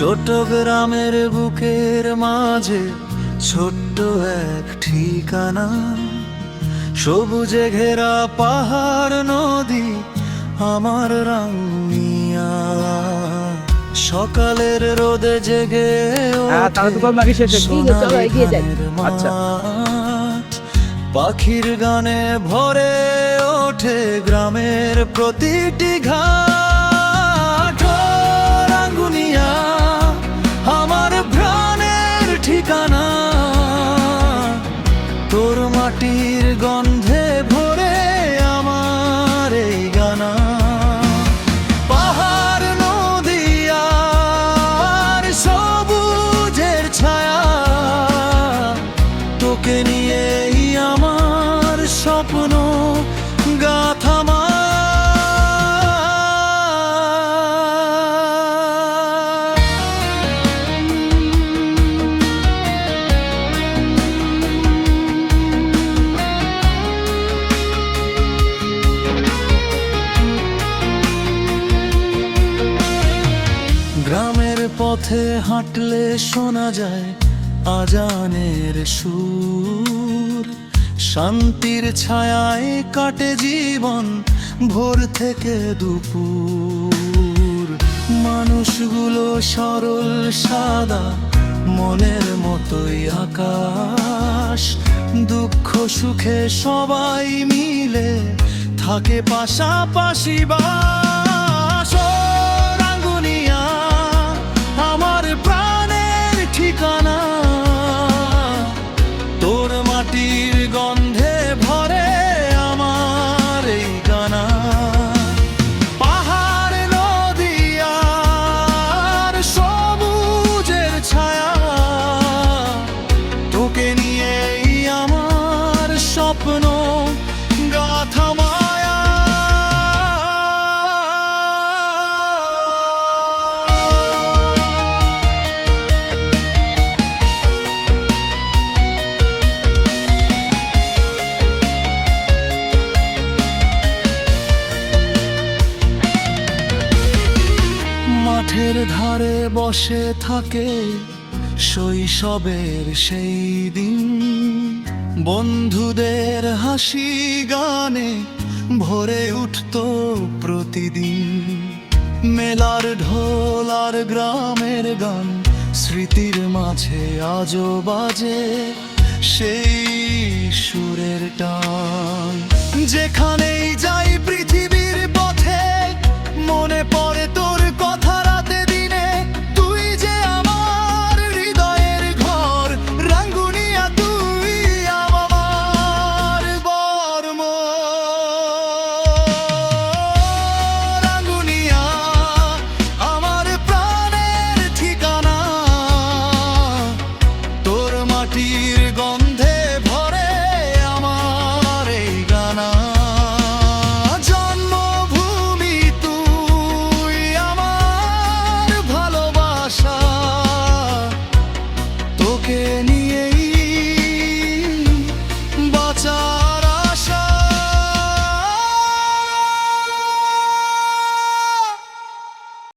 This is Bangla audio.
ছোট গ্রামের বুকের মাঝে ছোট্ট এক ঠিকানা, সবুজে ঘেরা পাহাড় নদী আমার রাঙ্গুনিয়া। সকালের রোদে জেগে মাঠ, পাখির গানে ভরে ওঠে গ্রামের প্রতিটি ঘাট। রাঙ্গুনিয়া আমার প্রাণের ঠিকানা, তোর মাটির গন্ধে ভরে আমার এই গানা। পাহাড় নদী আর সবুজের ছায়া, তোকে নিয়েই আমার স্বপ্ন গাথা। গ্রামের পথে হাঁটলে শোনা যায় আজানের সুর, শান্তির ছায়ায় কাটে জীবন ভোর থেকে দুপুর। মানুষগুলো সরল সাদা, মনের মতোই আকাশ, দুঃখ সুখে সবাই মিলে থাকে পাশাপাশি বাস। রাঙ্গুনিয়া আমার প্রাণের ঠিকানা, তোর মাটির গন্ধে ভরে আমার এই গানা। পাহাড় নদী আর সবুজের ছায়া, তোকে নিয়েই আমার স্বপ্ন গাথা মায়া। মাঠের ধারে বসে থাকে শৈশবের সেই দিন, বন্ধুদের হাসি গানে ভরে উঠত প্রতিদিন। মেলার ঢোল আর গ্রামের গান স্মৃতির মাঝে আজও বাজে সেই সুরের টান। যেখানে